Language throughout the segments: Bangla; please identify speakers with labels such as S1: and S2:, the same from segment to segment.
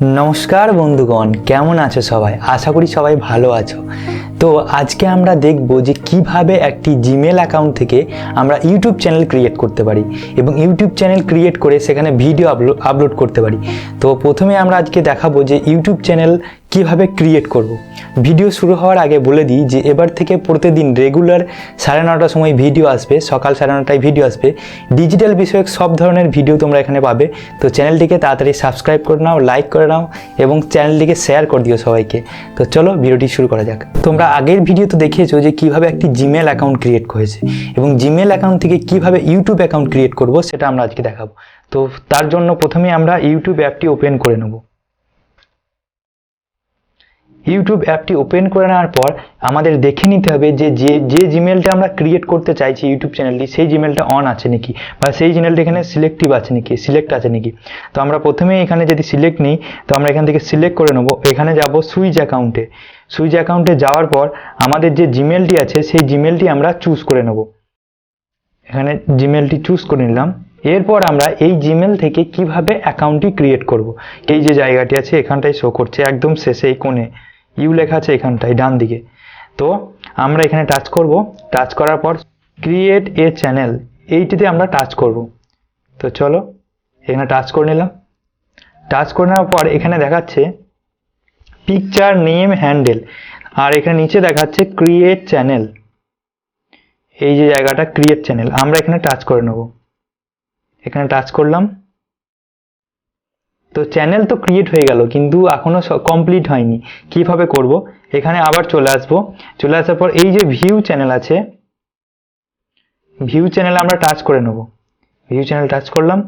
S1: नमस्कार बंधुगण केमन आछो सबाई आशा करी सबाई भालो आछो। तो आज के आमरा देखबो जे किभाबे एकटी जिमेल अ্যাকাউন্ট থেকে আমরা ইউটিউব চ্যানেল ক্রিয়েট করতে পারি এবং ইউটিউব চ্যানেল ক্রিয়েট করে সেখানে ভিডিও আপলোড করতে পারি। তো প্রথমে আমরা আজকে দেখাবো যে ইউটিউব চ্যানেল কিভাবে ক্রিয়েট করব। ভিডিও শুরু হওয়ার আগে বলে দিই যে এবার থেকে প্রতিদিন রেগুলার 9:30টার সময় ভিডিও আসবে, সকাল 9:30টায় ভিডিও আসবে। ডিজিটাল বিষয়ক সব ধরনের ভিডিও তোমরা এখানে পাবে। তো চ্যানেলটিকে তাড়াতাড়ি সাবস্ক্রাইব করে নাও, লাইক করে নাও এবং চ্যানেলটিকে শেয়ার করে দিও সবাইকে। তো চলো ভিডিওটি শুরু করা যাক। তোমরা আগের ভিডিওতে দেখিয়েছো যে কিভাবে একটি জিমেল অ্যাকাউন্ট ক্রিয়েট হয়েছে এবং জিমেল অ্যাকাউন্ট থেকে কিভাবে ইউটিউব অ্যাকাউন্ট ক্রিয়েট করব সেটা আমরা আজকে দেখাবো। তো তার জন্য প্রথমে আমরা ইউটিউব অ্যাপটি ওপেন করে নেব। ইউটিউব অ্যাপটি ওপেন করে নেওয়ার পর আমাদের দেখে নিতে হবে যে যে জিমেলটা আমরা ক্রিয়েট করতে চাইছি ইউটিউব চ্যানেলটি, সেই জিমেলটা অন আছে নাকি বা সেই জিমেলটা এখানে সিলেক্টিভ আছে নাকি, সিলেক্ট আছে নাকি। তো আমরা প্রথমে এখানে যদি সিলেক্ট নিই তো আমরা এখান থেকে সিলেক্ট করে নেব। এখানে যাব সুইচ অ্যাকাউন্টে। সুইচ অ্যাকাউন্টে যাওয়ার পর আমাদের যে জিমেলটি আছে সেই জিমেলটি আমরা চুজ করে নেব। এখানে জিমেলটি চুজ করে নিলাম। এরপর আমরা এই জিমেল থেকে কিভাবে অ্যাকাউন্টটি ক্রিয়েট করব। এই যে জায়গাটি আছে এখানটায় শো করছে, একদম শেষে এই কোণে ইউ লেখা আছে এখানটায় ডান দিকে। তো আমরা এখানে টাচ করব। টাচ করার পর ক্রিয়েট এ চ্যানেল এইটিতে আমরা টাচ করব। তো চলো এখানে টাচ করে নিলাম। টাচ করে নেওয়ার পর এখানে দেখাচ্ছে পিকচার নেম হ্যান্ডেল আর এখানে নিচে দেখাচ্ছে ক্রিয়েট চ্যানেল। এই যে জায়গাটা ক্রিয়েট চ্যানেল আমরা এখানে টাচ করে নেব। এখানে টাচ করলাম। তো চ্যানেল তো ক্রিয়েট হয়ে গেল কিন্তু এখনো কমপ্লিট হয়নি। কিভাবে করব, এখানে আবার চলে আসব। চলে আসার পর এই যে ভিউ চ্যানেল আছে, ভিউ চ্যানেল আমরা টাচ করে নেব। ভিউ চ্যানেল টাচ করলাম।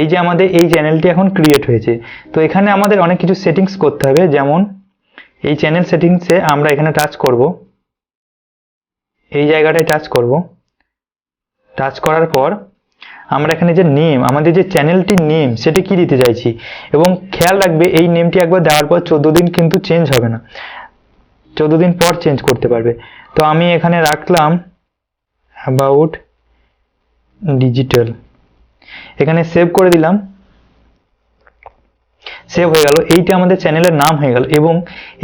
S1: এই যে আমাদের এই চ্যানেলটি এখন ক্রিয়েট হয়েছে। তো এখানে আমাদের অনেক কিছু সেটিংস করতে হবে, যেমন এই চ্যানেল সেটিংসে আমরা এখানে টাচ করব। এই জায়গাটায় টাচ করব। টাচ করার পর আমরা এখানে যে নেম, আমাদের যে চ্যানেলটির নেম সেটা কি দিতে চাইছি এবং খেয়াল রাখবে এই নেমটি একবার দেওয়ার পর 14 দিন কিন্তু চেঞ্জ হবে না, 14 দিন পর চেঞ্জ করতে পারবে। তো আমি এখানে রাখলাম অ্যাবাউট ডিজিটাল। এখানে সেভ করে দিলাম। সেভ হয়ে গেল। এইটা আমাদের চ্যানেলের নাম হয়ে গেল এবং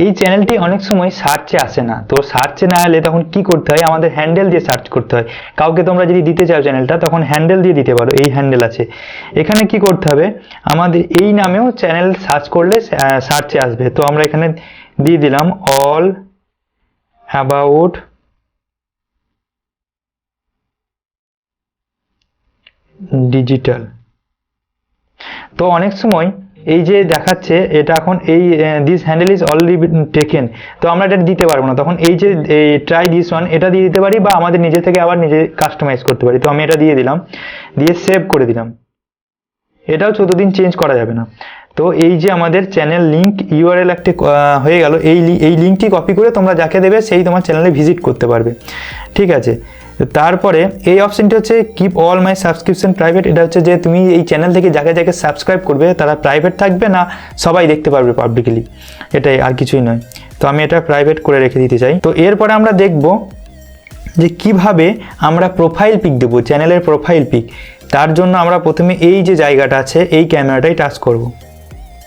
S1: এই চ্যানেলটি অনেক সময় সার্চে আসে না। তো সার্চে না এলে তখন কি করতে হয়, আমাদের হ্যান্ডেল দিয়ে সার্চ করতে হয়। কাউকে তোমরা যদি দিতে চাও চ্যানেলটা তখন হ্যান্ডেল দিয়ে দিতে পারো, এই হ্যান্ডেল আছে। এখানে কি করতে হবে, আমাদের এই নামেও চ্যানেল সার্চ করলে সার্চে আসবে। তো আমরা এখানে দিয়ে দিলাম অল অ্যাবাউট ডিজিটাল। তো অনেক সময় এই যে দেখাচ্ছে এটা এখন এই this handle is already taken, তো আমরা এটা দিতে পারবো না। তখন এই যে ট্রাই দিস ওয়ান এটা দিয়ে দিতে পারি বা আমাদের নিজে থেকে আবার নিজে কাস্টমাইজ করতে পারি। তো আমি এটা দিয়ে দিলাম, দিয়ে সেভ করে দিলাম। এটাও 14 দিন চেঞ্জ করা যাবে না। তো এই যে আমাদের চ্যানেল লিঙ্ক ইউআরএল একটা হয়ে গেল। এই লিঙ্কটি কপি করে তোমরা যাকে দেবে সেই তোমার চ্যানেলে ভিজিট করতে পারবে। ঠিক আছে। তারপরে এই অপশনটি হচ্ছে keep all my subscription private. এটা হচ্ছে যে তুমি এই চ্যানেল থেকে যাকে যাকে সাবস্ক্রাইব করবে তারা প্রাইভেট থাকবে না সবাই দেখতে পারবে পাবলিকলি, এটাই আর কিছুই নয়। তো আমি এটা প্রাইভেট করে রেখে দিতে চাই। তো এরপরে আমরা দেখব যে কিভাবে আমরা প্রোফাইল পিক দেবো, চ্যানেলের প্রোফাইল পিক। তার জন্য আমরা প্রথমে এই যে জায়গাটা আছে এই ক্যামেরাটাই টাচ করব।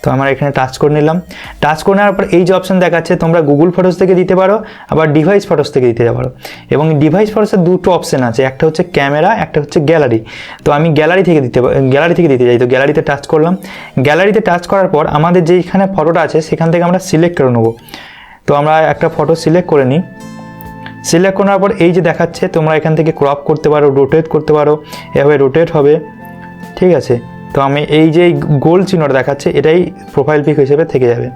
S1: তো আমরা এখানে টাচ করে নিলাম। টাচ করে নেওয়ার পর এই যে অপশন দেখাচ্ছে তোমরা গুগল ফটোস থেকে দিতে পারো আবার ডিভাইস ফটোস থেকে দিতে পারো। এবং ডিভাইস ফটোসের দুটো অপশন আছে, একটা হচ্ছে ক্যামেরা, একটা হচ্ছে গ্যালারি। তো আমি গ্যালারি থেকে দিতে চাই। তো গ্যালারিতে টাচ করলাম। গ্যালারিতে টাচ করার পর আমাদের যেখানে ফটোটা আছে সেখান থেকে আমরা সিলেক্ট করে নেব। তো আমরা একটা ফটো সিলেক্ট করে নিই। সিলেক্ট করার পর এই যে দেখাচ্ছে তোমরা এখান থেকে ক্রপ করতে পারো, রোটেট করতে পারো, এভাবে রোটেট হবে। ঠিক আছে। তো আমি এই যে গোল চিহ্নটা দেখাচ্ছে এটাই প্রোফাইল পিক হিসেবে থেকে যাবে।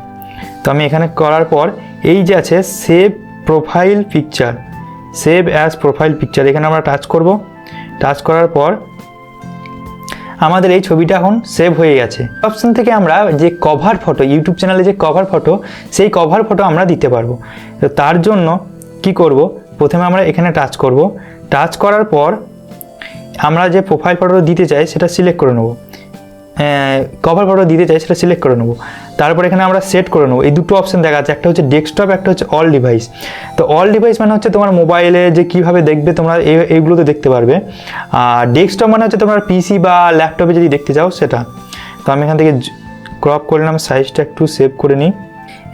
S1: তো আমি এখানে করার পর এই যে আছে save profile picture, save as profile picture, এখানে আমরা টাচ করব। টাচ করার পর আমাদের এই ছবিটা এখন সেভ হয়ে গেছে। অপশন থেকে আমরা যে কভার ফটো, ইউটিউব চ্যানেলে যে কভার ফটো সেই কভার ফটো আমরা দিতে পারবো। তো তার জন্য কি করব, প্রথমে আমরা এখানে টাচ করব। টাচ করার পর আমরা যে প্রোফাইল ফটো দিতে চাই সেটা সিলেক্ট করে নেব, কভার ফটো দিতে চাই সেটা সিলেক্ট করে নেব। তারপর এখানে আমরা সেট করে নেব। এই দুটো অপশন দেখা যাচ্ছে, একটা হচ্ছে ডেস্কটপ, একটা হচ্ছে অল ডিভাইস। তো অল ডিভাইস মানে হচ্ছে তোমার মোবাইলে যে কীভাবে দেখবে তোমরা এইগুলোতে দেখতে পারবে, আর ডেস্কটপ মানে হচ্ছে তোমার পিসি বা ল্যাপটপে যদি দেখতে চাও সেটা। তো আমি এখান থেকে ক্রপ করলাম, সাইজটা একটু সেভ করে নিই।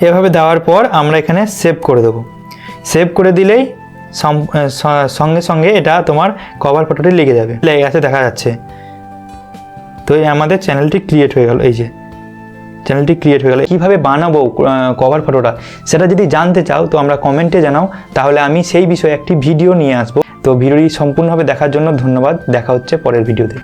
S1: এভাবে দেওয়ার পর আমরা এখানে সেভ করে দেবো। সেভ করে দিলেই সঙ্গে সঙ্গে এটা তোমার কভার ফটোটি লেগে যাবে, লেগে গেছে দেখা যাচ্ছে। তো এই আমাদের চ্যানেলটি ক্রিয়েট হয়ে গেল। এই যে চ্যানেলটি ক্রিয়েট হয়ে গেল। কীভাবে বানাবো কভার ফটোটা সেটা যদি জানতে চাও তো আমরা কমেন্টে জানাও, তাহলে আমি সেই বিষয়ে একটি ভিডিও নিয়ে আসবো। তো ভিডিওটি সম্পূর্ণভাবে দেখার জন্য ধন্যবাদ। দেখা হচ্ছে পরের ভিডিওতে।